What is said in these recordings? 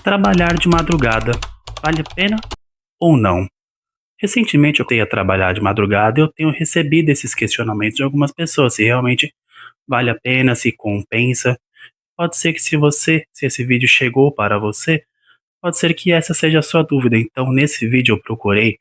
Trabalhar de madrugada vale a pena ou não? Recentemente eu comecei a trabalhar de madrugada e eu tenho recebido esses questionamentos de algumas pessoas, se realmente vale a pena, se compensa. Pode ser que se esse vídeo chegou para você, pode ser que essa seja a sua dúvida. Então, nesse vídeo eu procurei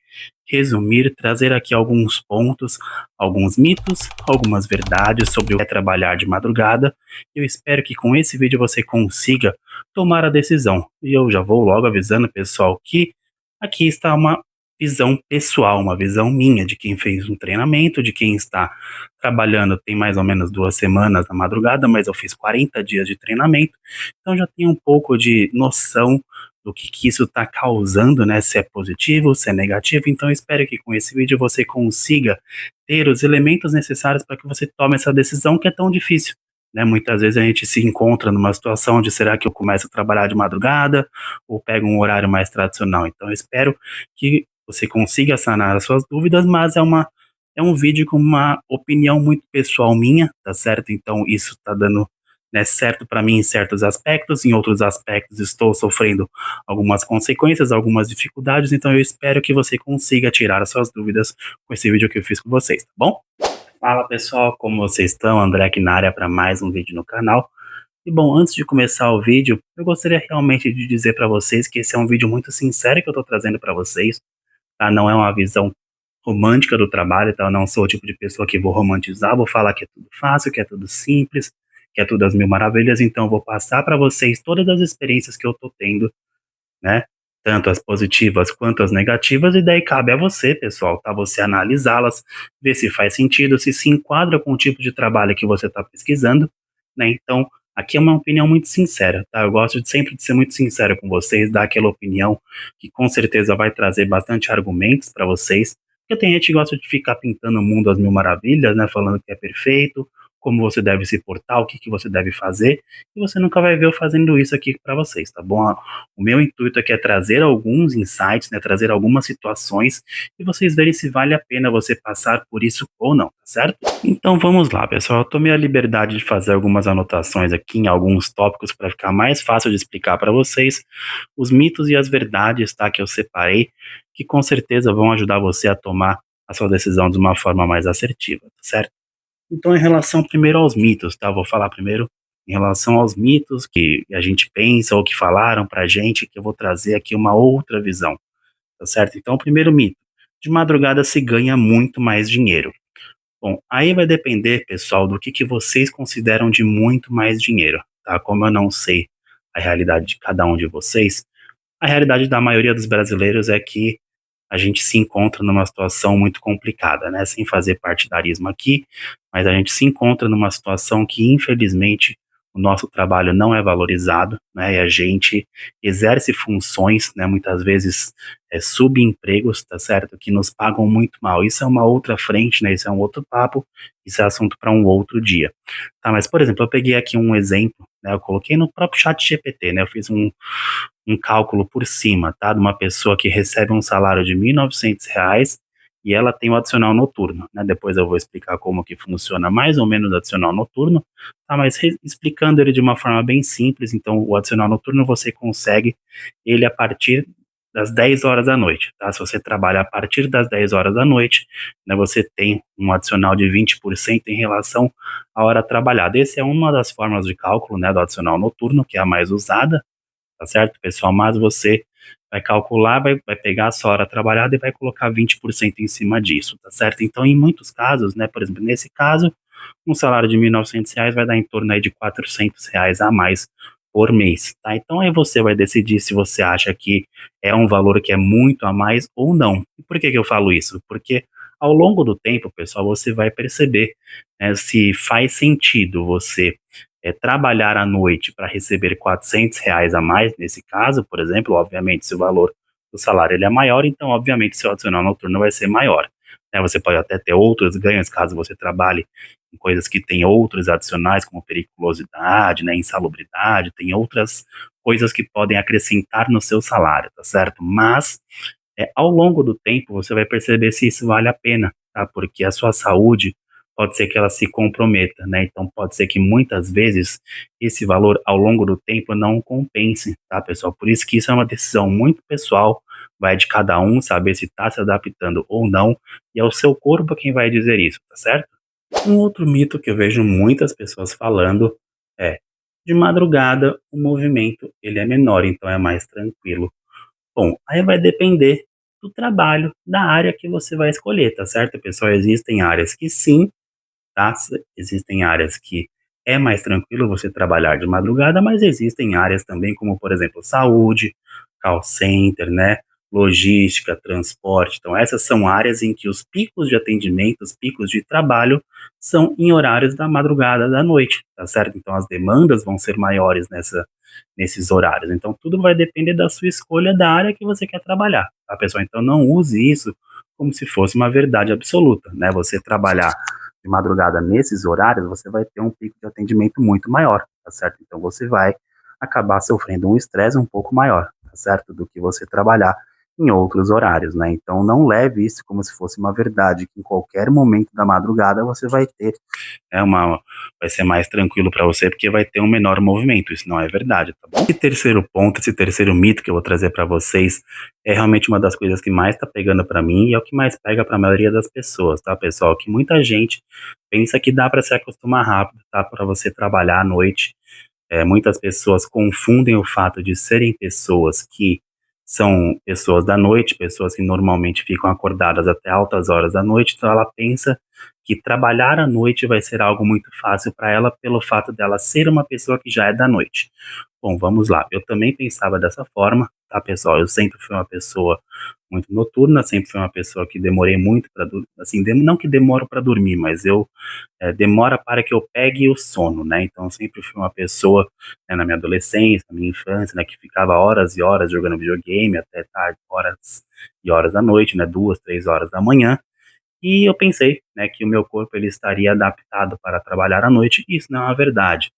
resumir, trazer aqui alguns pontos, alguns mitos, algumas verdades sobre o que é trabalhar de madrugada. Eu espero que com esse vídeo você consiga tomar a decisão. E eu já vou logo avisando, pessoal, que aqui está uma visão pessoal, uma visão minha de quem fez um treinamento, de quem está trabalhando tem mais ou menos 2 semanas na madrugada, mas eu fiz 40 dias de treinamento, então já tenho um pouco de noção do que isso está causando, né? Se é positivo, se é negativo. Então, eu espero que com esse vídeo você consiga ter os elementos necessários para que você tome essa decisão que é tão difícil, né? Muitas vezes a gente se encontra numa situação de será que eu começo a trabalhar de madrugada ou pego um horário mais tradicional. Então, eu espero que você consiga sanar as suas dúvidas, mas é um vídeo com uma opinião muito pessoal minha, tá certo? Então, isso tá dando, né, certo para mim em certos aspectos, em outros aspectos estou sofrendo algumas consequências, algumas dificuldades, então eu espero que você consiga tirar as suas dúvidas com esse vídeo que eu fiz com vocês, tá bom? Fala pessoal, como vocês estão? André aqui na área para mais um vídeo no canal. E bom, antes de começar o vídeo, eu gostaria realmente de dizer para vocês que esse é um vídeo muito sincero que eu estou trazendo para vocês, tá? Não é uma visão romântica do trabalho, tá? Eu não sou o tipo de pessoa que vou romantizar, vou falar que é tudo fácil, que é tudo simples, que é tudo às mil maravilhas, então eu vou passar para vocês todas as experiências que eu tô tendo, né? Tanto as positivas quanto as negativas, e daí cabe a você, pessoal, tá? Você analisá-las, ver se faz sentido, se enquadra com o tipo de trabalho que você está pesquisando, né? Então, aqui é uma opinião muito sincera, tá? Eu gosto de sempre de ser muito sincero com vocês, dar aquela opinião que com certeza vai trazer bastante argumentos para vocês, porque tem gente que gosta de ficar pintando o mundo às mil maravilhas, né? Falando que é perfeito, como você deve se portar, o que que você deve fazer, e você nunca vai ver eu fazendo isso aqui para vocês, tá bom? O meu intuito aqui é trazer alguns insights, né, trazer algumas situações e vocês verem se vale a pena você passar por isso ou não, tá certo? Então vamos lá, pessoal. Eu tomei a liberdade de fazer algumas anotações aqui em alguns tópicos para ficar mais fácil de explicar para vocês os mitos e as verdades, tá, que eu separei, que com certeza vão ajudar você a tomar a sua decisão de uma forma mais assertiva, tá certo? Então, em relação primeiro aos mitos, tá? Vou falar primeiro em relação aos mitos que a gente pensa ou que falaram pra gente, que eu vou trazer aqui uma outra visão, tá certo? Então, o primeiro mito: de madrugada se ganha muito mais dinheiro. Bom, aí vai depender, pessoal, do que vocês consideram de muito mais dinheiro, tá? Como eu não sei a realidade de cada um de vocês, a realidade da maioria dos brasileiros é que a gente se encontra numa situação muito complicada, né? Sem fazer partidarismo aqui, mas a gente se encontra numa situação que, infelizmente, o nosso trabalho não é valorizado, né? E a gente exerce funções, né? Muitas vezes subempregos, tá certo? Que nos pagam muito mal. Isso é uma outra frente, né? Isso é um outro papo, isso é assunto para um outro dia. Tá, mas, por exemplo, eu peguei aqui um exemplo, né? Eu coloquei no próprio chat GPT, né? Eu fiz um cálculo por cima, tá? De uma pessoa que recebe um salário de R$ 1.900 e ela tem o adicional noturno, né? Depois eu vou explicar como que funciona mais ou menos o adicional noturno, tá? Mas explicando ele de uma forma bem simples, então o adicional noturno você consegue ele a partir das 10 horas da noite, tá? Se você trabalha a partir das 10 horas da noite, né, você tem um adicional de 20% em relação à hora trabalhada. Essa é uma das formas de cálculo, né, do adicional noturno, que é a mais usada, tá certo, pessoal? Mas você vai calcular, vai pegar a sua hora trabalhada e vai colocar 20% em cima disso, tá certo? Então, em muitos casos, né, por exemplo, nesse caso, um salário de R$ 1.900 vai dar em torno aí de R$ 400 a mais por mês, tá? Então, aí você vai decidir se você acha que é um valor que é muito a mais ou não. E por que que eu falo isso? Porque ao longo do tempo, pessoal, você vai perceber, né, se faz sentido você trabalhar à noite para receber R$ 400 a mais, nesse caso, por exemplo, obviamente, se o valor do salário ele é maior, então, obviamente, seu adicional noturno vai ser maior, né? Você pode até ter outros ganhos caso você trabalhe em coisas que tem outros adicionais, como periculosidade, né, insalubridade, tem outras coisas que podem acrescentar no seu salário, tá certo? Mas, ao longo do tempo, você vai perceber se isso vale a pena, tá? Porque a sua saúde pode ser que ela se comprometa, né? Então pode ser que muitas vezes esse valor ao longo do tempo não compense, tá, pessoal? Por isso que isso é uma decisão muito pessoal, vai de cada um saber se está se adaptando ou não, e é o seu corpo quem vai dizer isso, tá certo? Um outro mito que eu vejo muitas pessoas falando é: de madrugada o movimento ele é menor, então é mais tranquilo. Bom, aí vai depender do trabalho, da área que você vai escolher, tá certo, pessoal? Existem áreas que sim, tá? Existem áreas que é mais tranquilo você trabalhar de madrugada, mas existem áreas também, como por exemplo, saúde, call center, né? Logística, transporte. Então, essas são áreas em que os picos de atendimento, os picos de trabalho são em horários da madrugada, da noite, tá certo? Então, as demandas vão ser maiores nesses horários. Então, tudo vai depender da sua escolha da área que você quer trabalhar, tá, pessoal? Então, não use isso como se fosse uma verdade absoluta, né? Você trabalhar de madrugada nesses horários, você vai ter um pico de atendimento muito maior, tá certo? Então você vai acabar sofrendo um estresse um pouco maior, tá certo? Do que você trabalhar em outros horários, né? Então não leve isso como se fosse uma verdade, que em qualquer momento da madrugada você vai ter vai ser mais tranquilo para você porque vai ter um menor movimento. Isso não é verdade, tá bom? Esse terceiro ponto, esse terceiro mito que eu vou trazer para vocês é realmente uma das coisas que mais tá pegando para mim e é o que mais pega para a maioria das pessoas, tá, pessoal? Que muita gente pensa que dá para se acostumar rápido, tá? Para você trabalhar à noite. Muitas pessoas confundem o fato de serem pessoas que são pessoas da noite, pessoas que normalmente ficam acordadas até altas horas da noite, então ela pensa que trabalhar à noite vai ser algo muito fácil para ela pelo fato dela ser uma pessoa que já é da noite. Bom, vamos lá. Eu também pensava dessa forma, tá, pessoal? Eu sempre fui uma pessoa muito noturna, sempre fui uma pessoa que demorei muito para dormir, assim, não que demoro para dormir, mas demora para que eu pegue o sono, né? Então, eu sempre fui uma pessoa, né, na minha adolescência, na minha infância, né, que ficava horas e horas jogando videogame até tarde, horas e horas da noite, né, 2, 3 horas da manhã. E eu pensei, né, que o meu corpo ele estaria adaptado para trabalhar à noite, e isso não é uma verdade.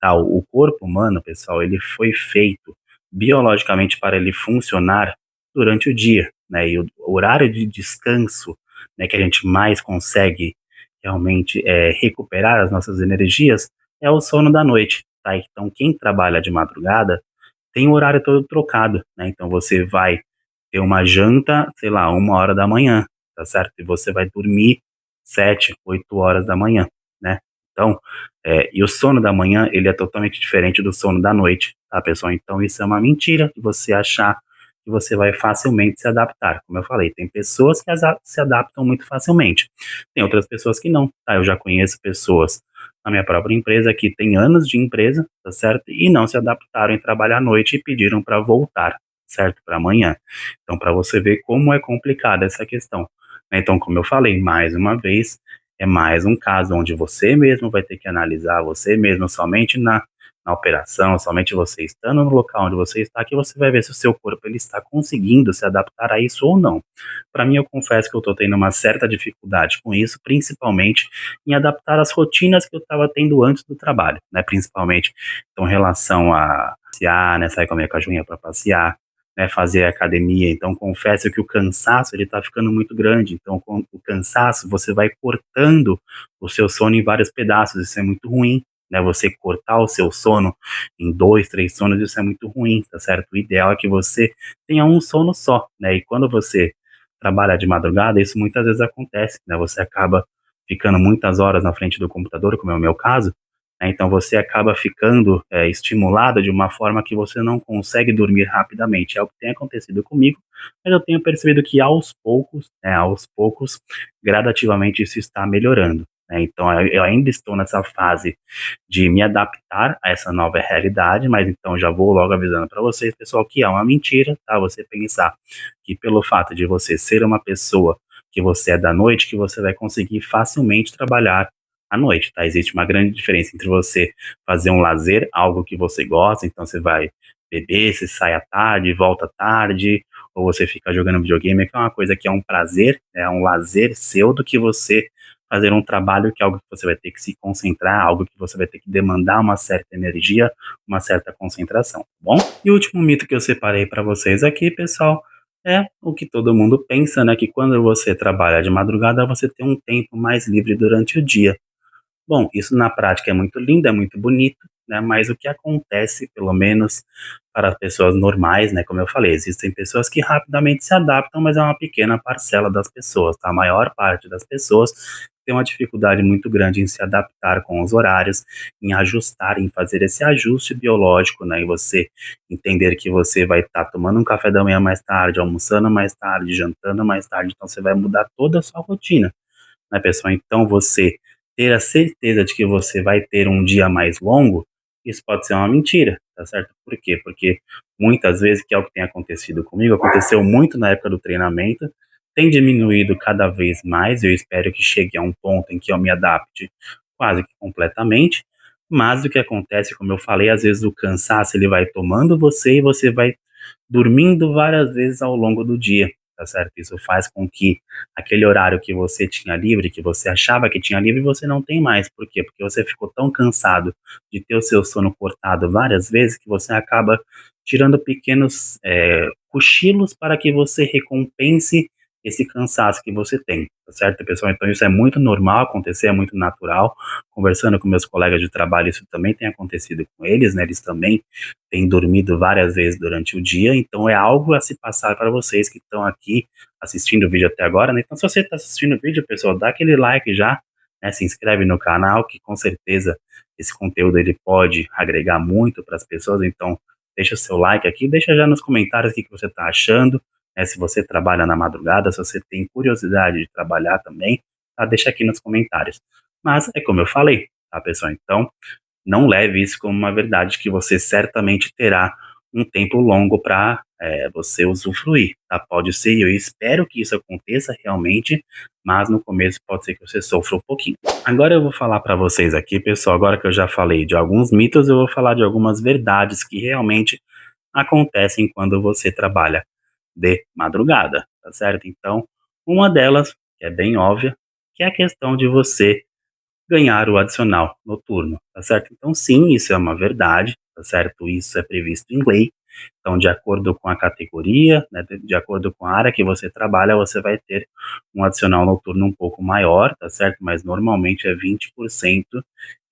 Tá? O corpo humano, pessoal, ele foi feito biologicamente para ele funcionar durante o dia, né? E o horário de descanso, né, que a gente mais consegue realmente recuperar as nossas energias é o sono da noite, tá? Então, quem trabalha de madrugada tem o horário todo trocado, né? Então, você vai ter uma janta, sei lá, 1 hora da manhã, tá certo? E você vai dormir 7, 8 horas da manhã, né? Então, e o sono da manhã, ele é totalmente diferente do sono da noite, tá, pessoal? Então, isso é uma mentira de você achar que você vai facilmente se adaptar. Como eu falei, tem pessoas que se adaptam muito facilmente, tem outras pessoas que não, tá? Eu já conheço pessoas na minha própria empresa que têm anos de empresa, tá certo? E não se adaptaram em trabalhar à noite e pediram para voltar, certo? Para amanhã. Então, para você ver como é complicada essa questão, né? Então, como eu falei, mais uma vez, é mais um caso onde você mesmo vai ter que analisar, você mesmo, somente na operação, somente você estando no local onde você está, que você vai ver se o seu corpo ele está conseguindo se adaptar a isso ou não. Para mim, eu confesso que eu estou tendo uma certa dificuldade com isso, principalmente em adaptar as rotinas que eu estava tendo antes do trabalho, né? Principalmente então, em relação a passear, né? Sair com a minha cachorrinha para passear, né, fazer academia. Então, confesso que o cansaço ele está ficando muito grande. Então, com o cansaço, você vai cortando o seu sono em vários pedaços. Isso é muito ruim, né? Você cortar o seu sono em 2, 3 sonos, isso é muito ruim, tá certo? O ideal é que você tenha um sono só, né? E quando você trabalha de madrugada, isso muitas vezes acontece, né? Você acaba ficando muitas horas na frente do computador, como é o meu caso, né? Então você acaba ficando estimulado de uma forma que você não consegue dormir rapidamente. É o que tem acontecido comigo, mas eu tenho percebido que aos poucos, gradativamente isso está melhorando, né? Então eu ainda estou nessa fase de me adaptar a essa nova realidade, mas então já vou logo avisando para vocês, pessoal, que é uma mentira, tá? Você pensar que pelo fato de você ser uma pessoa que você é da noite, que você vai conseguir facilmente trabalhar à noite, tá? Existe uma grande diferença entre você fazer um lazer, algo que você gosta, então você vai beber, você sai à tarde, volta à tarde, ou você fica jogando videogame, que é uma coisa que é um prazer, é um lazer seu, do que você fazer um trabalho que é algo que você vai ter que se concentrar, algo que você vai ter que demandar uma certa energia, uma certa concentração, tá bom? E o último mito que eu separei para vocês aqui, pessoal, É o que todo mundo pensa, né, que quando você trabalha de madrugada, você tem um tempo mais livre durante o dia. Bom, isso na prática é muito lindo, é muito bonito, né? Mas o que acontece, pelo menos para as pessoas normais, né? Como eu falei, existem pessoas que rapidamente se adaptam, mas é uma pequena parcela das pessoas, tá? A maior parte das pessoas tem uma dificuldade muito grande em se adaptar com os horários, em ajustar, em fazer esse ajuste biológico, né? E você entender que você vai estar tomando um café da manhã mais tarde, almoçando mais tarde, jantando mais tarde, então você vai mudar toda a sua rotina, né, pessoal? Então você ter a certeza de que você vai ter um dia mais longo, isso pode ser uma mentira, tá certo? Por quê? Porque muitas vezes, que é o que tem acontecido comigo, aconteceu muito na época do treinamento, tem diminuído cada vez mais, eu espero que chegue a um ponto em que eu me adapte quase que completamente, mas o que acontece, como eu falei, às vezes o cansaço ele vai tomando você e você vai dormindo várias vezes ao longo do dia, tá certo? Isso faz com que aquele horário que você tinha livre, que você achava que tinha livre, você não tem mais. Por quê? Porque você ficou tão cansado de ter o seu sono cortado várias vezes que você acaba tirando pequenos cochilos para que você recompense esse cansaço que você tem, tá certo, pessoal? Então isso é muito normal acontecer, é muito natural. Conversando com meus colegas de trabalho, isso também tem acontecido com eles, né? Eles também têm dormido várias vezes durante o dia, então é algo a se passar para vocês que estão aqui assistindo o vídeo até agora, né? Então, se você está assistindo o vídeo, pessoal, dá aquele like já, né? Se inscreve no canal, que com certeza esse conteúdo ele pode agregar muito para as pessoas. Então, deixa o seu like aqui, deixa já nos comentários o que você está achando, né? Se você trabalha na madrugada, se você tem curiosidade de trabalhar também, tá? Deixa aqui nos comentários. Mas é como eu falei, tá, pessoal? Então, não leve isso como uma verdade que você certamente terá um tempo longo para você usufruir, tá? Pode ser, e eu espero que isso aconteça realmente, mas no começo pode ser que você sofra um pouquinho. Agora eu vou falar para vocês aqui, pessoal, agora que eu já falei de alguns mitos, eu vou falar de algumas verdades que realmente acontecem quando você trabalha de madrugada, tá certo? Então, uma delas, que é bem óbvia, que é a questão de você ganhar o adicional noturno, tá certo? Então, sim, isso é uma verdade, tá certo? Isso é previsto em lei. Então, de acordo com a categoria, né, de acordo com a área que você trabalha, você vai ter um adicional noturno um pouco maior, tá certo? Mas normalmente é 20%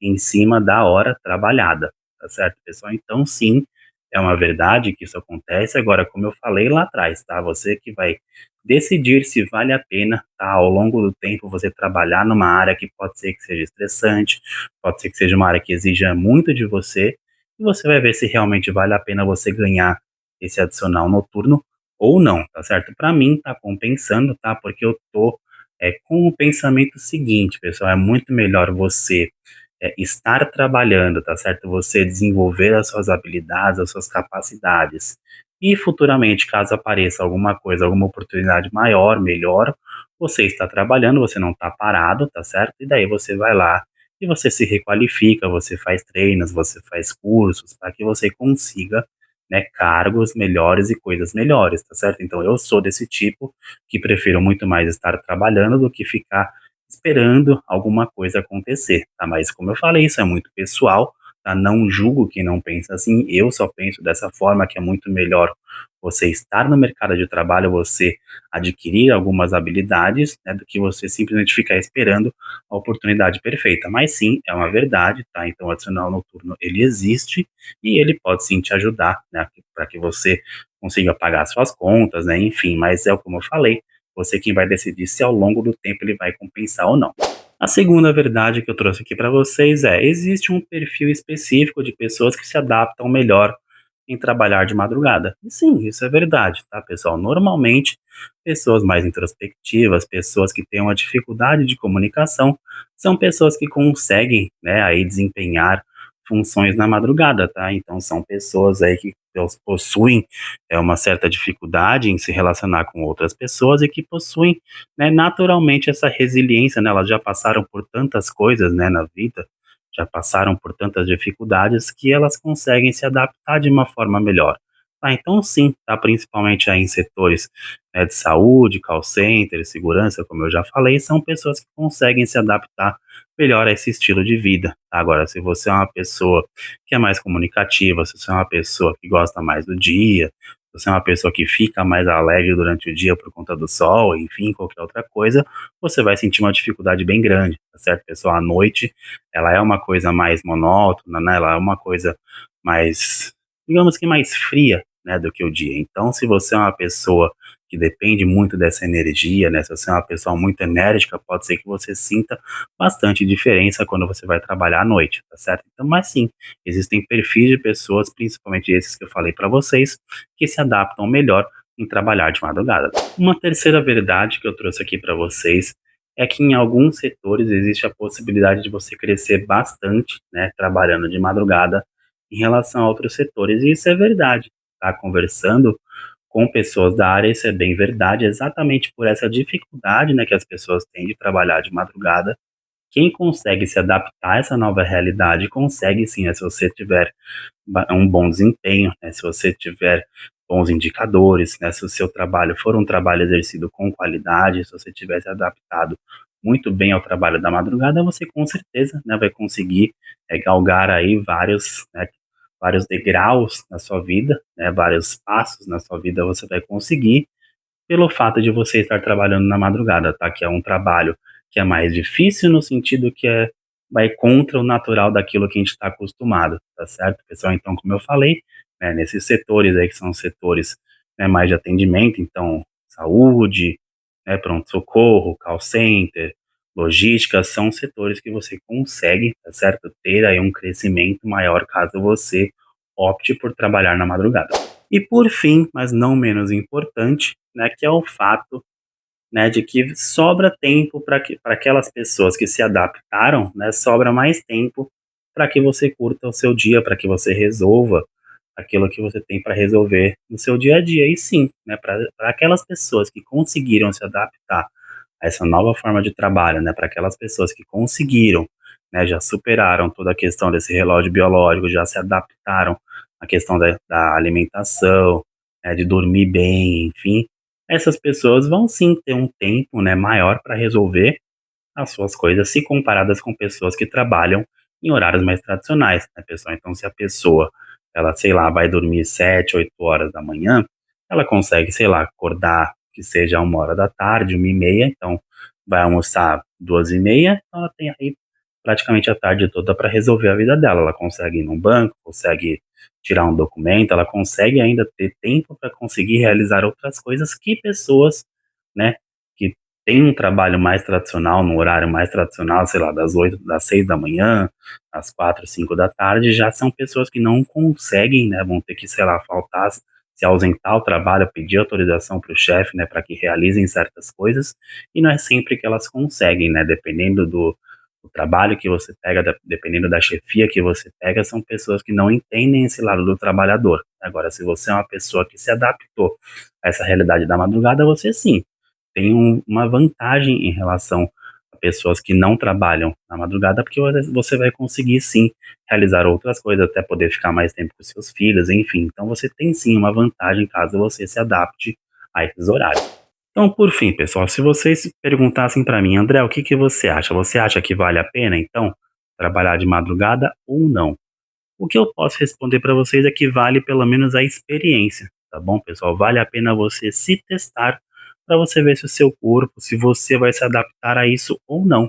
em cima da hora trabalhada, tá certo, pessoal? Então, sim, é uma verdade que isso acontece. Agora, como eu falei lá atrás, tá? Você que vai decidir se vale a pena, tá, ao longo do tempo você trabalhar numa área que pode ser que seja estressante, pode ser que seja uma área que exija muito de você, e você vai ver se realmente vale a pena você ganhar esse adicional noturno ou não, tá certo? Para mim tá compensando, tá? Porque eu tô com o pensamento seguinte, pessoal, é muito melhor você estar trabalhando, tá certo? Você desenvolver as suas habilidades, as suas capacidades. E futuramente, caso apareça alguma coisa, alguma oportunidade maior, melhor, você está trabalhando, você não está parado, tá certo? E daí você vai lá e você se requalifica, você faz treinos, você faz cursos para que você consiga, né, cargos melhores e coisas melhores, tá certo? Então eu sou desse tipo que prefiro muito mais estar trabalhando do que ficar esperando alguma coisa acontecer, tá? Mas como eu falei, isso é muito pessoal, tá? Não julgo quem não pensa assim, eu só penso dessa forma, que é muito melhor você estar no mercado de trabalho, você adquirir algumas habilidades, né, do que você simplesmente ficar esperando a oportunidade perfeita. Mas sim, é uma verdade, tá? Então o adicional noturno, ele existe e ele pode sim te ajudar, né, para que você consiga pagar suas contas, né, enfim, mas é como eu falei, você quem vai decidir se ao longo do tempo ele vai compensar ou não. A segunda verdade que eu trouxe aqui para vocês é: existe um perfil específico de pessoas que se adaptam melhor em trabalhar de madrugada. E sim, isso é verdade, tá, pessoal? Normalmente, pessoas mais introspectivas, pessoas que têm uma dificuldade de comunicação, são pessoas que conseguem, né, aí desempenhar funções na madrugada, tá? Então são pessoas aí que possuem uma certa dificuldade em se relacionar com outras pessoas e que possuem, né, naturalmente essa resiliência, né? Elas já passaram por tantas coisas, né, na vida, já passaram por tantas dificuldades que elas conseguem se adaptar de uma forma melhor. Tá, então sim, tá, principalmente aí em setores, né, de saúde, call center, segurança, como eu já falei, são pessoas que conseguem se adaptar melhor a esse estilo de vida. Tá? Agora, se você é uma pessoa que é mais comunicativa, se você é uma pessoa que gosta mais do dia, você é uma pessoa que fica mais alegre durante o dia por conta do sol, enfim, qualquer outra coisa, você vai sentir uma dificuldade bem grande, tá certo, pessoal? À noite, ela é uma coisa mais monótona, né? Ela é uma coisa mais, digamos que mais fria, né, do que o dia. Então, se você é uma pessoa que depende muito dessa energia, né? Se você é uma pessoa muito enérgica, pode ser que você sinta bastante diferença quando você vai trabalhar à noite, tá certo? Então, mas sim, existem perfis de pessoas, principalmente esses que eu falei para vocês, que se adaptam melhor em trabalhar de madrugada. Uma terceira verdade que eu trouxe aqui para vocês é que em alguns setores existe a possibilidade de você crescer bastante, né, trabalhando de madrugada em relação a outros setores, e isso é verdade. Tá conversando com pessoas da área, isso é bem verdade, exatamente por essa dificuldade, né, que as pessoas têm de trabalhar de madrugada. Quem consegue se adaptar a essa nova realidade consegue sim, né, se você tiver um bom desempenho, né, se você tiver bons indicadores, né, se o seu trabalho for um trabalho exercido com qualidade, se você tiver se adaptado muito bem ao trabalho da madrugada, você com certeza, né, vai conseguir galgar aí vários, né, vários degraus na sua vida, né, vários passos na sua vida você vai conseguir pelo fato de você estar trabalhando na madrugada, tá? Que é um trabalho que é mais difícil no sentido que vai contra o natural daquilo que a gente está acostumado, tá certo, pessoal? Então, como eu falei, né, nesses setores aí que são setores, né, mais de atendimento, então, saúde, né, pronto-socorro, call center, logística, são setores que você consegue, tá certo, ter aí um crescimento maior caso você opte por trabalhar na madrugada. E por fim, mas não menos importante, né, que é o fato, né, de que sobra tempo para aquelas pessoas que se adaptaram, né, sobra mais tempo para que você curta o seu dia, para que você resolva aquilo que você tem para resolver no seu dia a dia. E sim, né, para aquelas pessoas que conseguiram se adaptar a essa nova forma de trabalho, né, para aquelas pessoas que conseguiram, né, já superaram toda a questão desse relógio biológico, já se adaptaram à questão da alimentação, né, de dormir bem, enfim, essas pessoas vão sim ter um tempo, né, maior para resolver as suas coisas se comparadas com pessoas que trabalham em horários mais tradicionais, né, pessoal? Então, se a pessoa, ela, sei lá, vai dormir 7, 8 horas da manhã, ela consegue, sei lá, acordar que seja 1 hora da tarde, 1h30, então vai almoçar 2h30, então ela tem aí praticamente a tarde toda para resolver a vida dela. Ela consegue ir num banco, consegue tirar um documento, ela consegue ainda ter tempo para conseguir realizar outras coisas que pessoas, né, que têm um trabalho mais tradicional, num horário mais tradicional, sei lá, das 8, das 6 da manhã, às 4, 5 da tarde, já são pessoas que não conseguem, né, vão ter que, sei lá, faltar, se ausentar ao trabalho, pedir autorização para o chefe, né, para que realizem certas coisas, e não é sempre que elas conseguem, né, dependendo do trabalho que você pega, dependendo da chefia que você pega, são pessoas que não entendem esse lado do trabalhador. Agora, se você é uma pessoa que se adaptou a essa realidade da madrugada, você sim tem uma vantagem em relação a pessoas que não trabalham na madrugada, porque você vai conseguir sim realizar outras coisas, até poder ficar mais tempo com seus filhos, enfim. Então você tem sim uma vantagem caso você se adapte a esses horários. Então, por fim, pessoal, se vocês perguntassem para mim, André, o que que você acha? Você acha que vale a pena, então, trabalhar de madrugada ou não? O que eu posso responder para vocês é que vale pelo menos a experiência, tá bom, pessoal? Vale a pena você se testar para você ver se o seu corpo, se você vai se adaptar a isso ou não,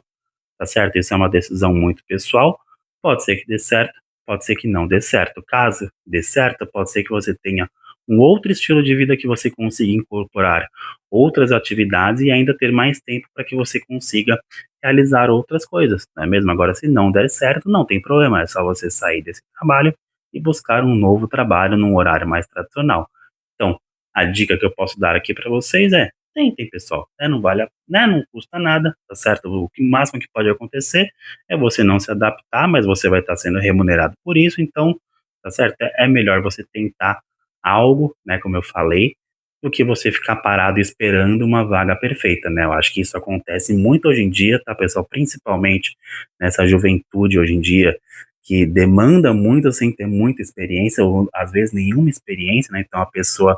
tá certo? Isso é uma decisão muito pessoal. Pode ser que dê certo, pode ser que não dê certo. Caso dê certo, pode ser que você tenha um outro estilo de vida que você consiga incorporar outras atividades e ainda ter mais tempo para que você consiga realizar outras coisas, não é mesmo? Agora, se não der certo, não tem problema, é só você sair desse trabalho e buscar um novo trabalho num horário mais tradicional. Então, a dica que eu posso dar aqui para vocês é: tentem, pessoal, né? Não vale, né? Não custa nada, tá certo? O máximo que pode acontecer é você não se adaptar, mas você vai estar sendo remunerado por isso, então, tá certo? É melhor você tentar algo, né? Como eu falei, do que você ficar parado esperando uma vaga perfeita, né? Eu acho que isso acontece muito hoje em dia, tá, pessoal? Principalmente nessa juventude hoje em dia, que demanda muito sem ter muita experiência, ou às vezes nenhuma experiência, né? Então a pessoa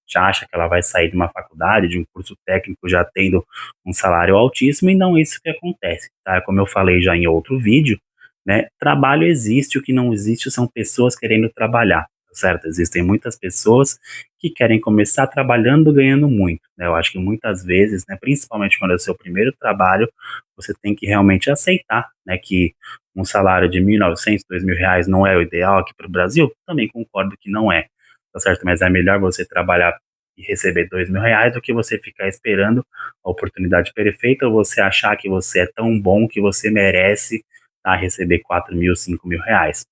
já acha que ela vai sair de uma faculdade, de um curso técnico, já tendo um salário altíssimo, e não é isso que acontece, tá? Como eu falei já em outro vídeo, né? Trabalho existe, o que não existe são pessoas querendo trabalhar, tá certo? Existem muitas pessoas que querem começar trabalhando ganhando muito, né? Eu acho que muitas vezes, né, principalmente quando é o seu primeiro trabalho, você tem que realmente aceitar, né, que um salário de 1.900, R$ 2.000 não é o ideal aqui para o Brasil. Também concordo que não é, tá certo? Mas é melhor você trabalhar e receber R$ 2.000 do que você ficar esperando a oportunidade perfeita ou você achar que você é tão bom que você merece, tá, receber R$ 4.000, R$ 5.000.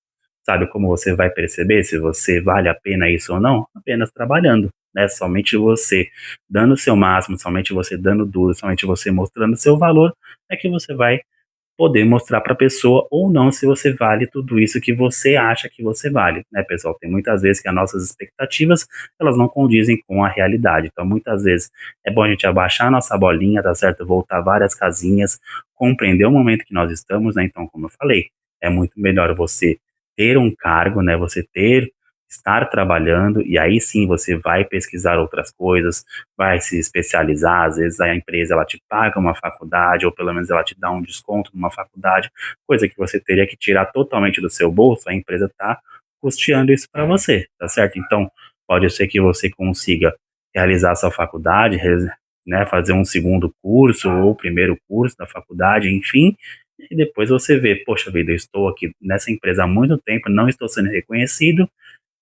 Sabe como você vai perceber se você vale a pena isso ou não? Apenas trabalhando, né? Somente você dando o seu máximo, somente você dando duro, somente você mostrando o seu valor é que você vai poder mostrar para a pessoa ou não se você vale tudo isso que você acha que você vale, né, pessoal? Tem muitas vezes que as nossas expectativas, elas não condizem com a realidade. Então, muitas vezes é bom a gente abaixar a nossa bolinha, tá certo? Voltar várias casinhas, compreender o momento que nós estamos, né? Então, como eu falei, é muito melhor você ter um cargo, né? Você ter estar trabalhando e aí sim você vai pesquisar outras coisas, vai se especializar, às vezes a empresa ela te paga uma faculdade ou pelo menos ela te dá um desconto numa faculdade, coisa que você teria que tirar totalmente do seu bolso, a empresa está custeando isso para você, tá certo? Então, pode ser que você consiga realizar sua faculdade, né, fazer um segundo curso ou o primeiro curso da faculdade, enfim, e depois você vê, poxa vida, eu estou aqui nessa empresa há muito tempo, não estou sendo reconhecido,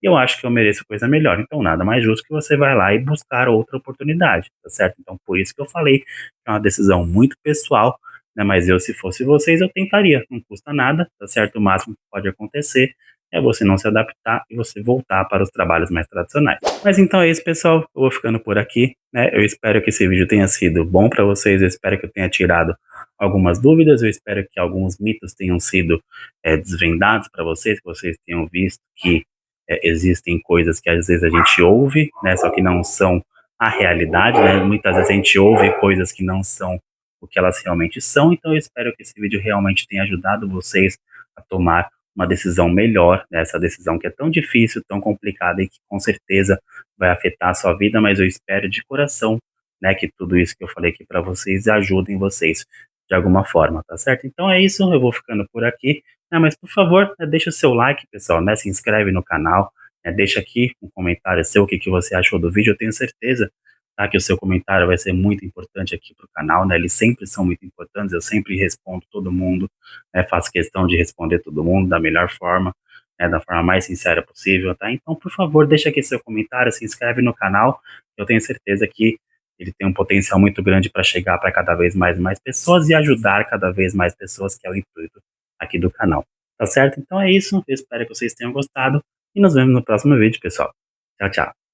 e eu acho que eu mereço coisa melhor. Então, nada mais justo que você vai lá e buscar outra oportunidade, tá certo? Então, por isso que eu falei que é uma decisão muito pessoal, né? Mas eu, se fosse vocês, eu tentaria. Não custa nada, tá certo? O máximo que pode acontecer é você não se adaptar e você voltar para os trabalhos mais tradicionais. Mas então é isso, pessoal. Eu vou ficando por aqui, né? Eu espero que esse vídeo tenha sido bom para vocês. Eu espero que eu tenha tirado algumas dúvidas. Eu espero que alguns mitos tenham sido desvendados para vocês, que vocês tenham visto que existem coisas que às vezes a gente ouve, né, só que não são a realidade, né? Muitas vezes a gente ouve coisas que não são o que elas realmente são. Então eu espero que esse vídeo realmente tenha ajudado vocês a tomar uma decisão melhor, né? Essa decisão que é tão difícil, tão complicada e que com certeza vai afetar a sua vida, mas eu espero de coração, né, que tudo isso que eu falei aqui para vocês ajudem vocês de alguma forma, tá certo? Então é isso, eu vou ficando por aqui. Mas por favor, deixa o seu like, pessoal, né? Se inscreve no canal, deixa aqui um comentário seu, o que, que você achou do vídeo. Eu tenho certeza, tá, que o seu comentário vai ser muito importante aqui para o canal, né? Eles sempre são muito importantes, eu sempre respondo todo mundo, né? Faço questão de responder todo mundo da melhor forma, né? Da forma mais sincera possível, tá? Então, por favor, deixa aqui seu comentário, se inscreve no canal. Eu tenho certeza que ele tem um potencial muito grande para chegar para cada vez mais e mais pessoas e ajudar cada vez mais pessoas, que é o intuito aqui do canal. Tá certo? Então é isso. Eu espero que vocês tenham gostado e nos vemos no próximo vídeo, pessoal. Tchau, tchau.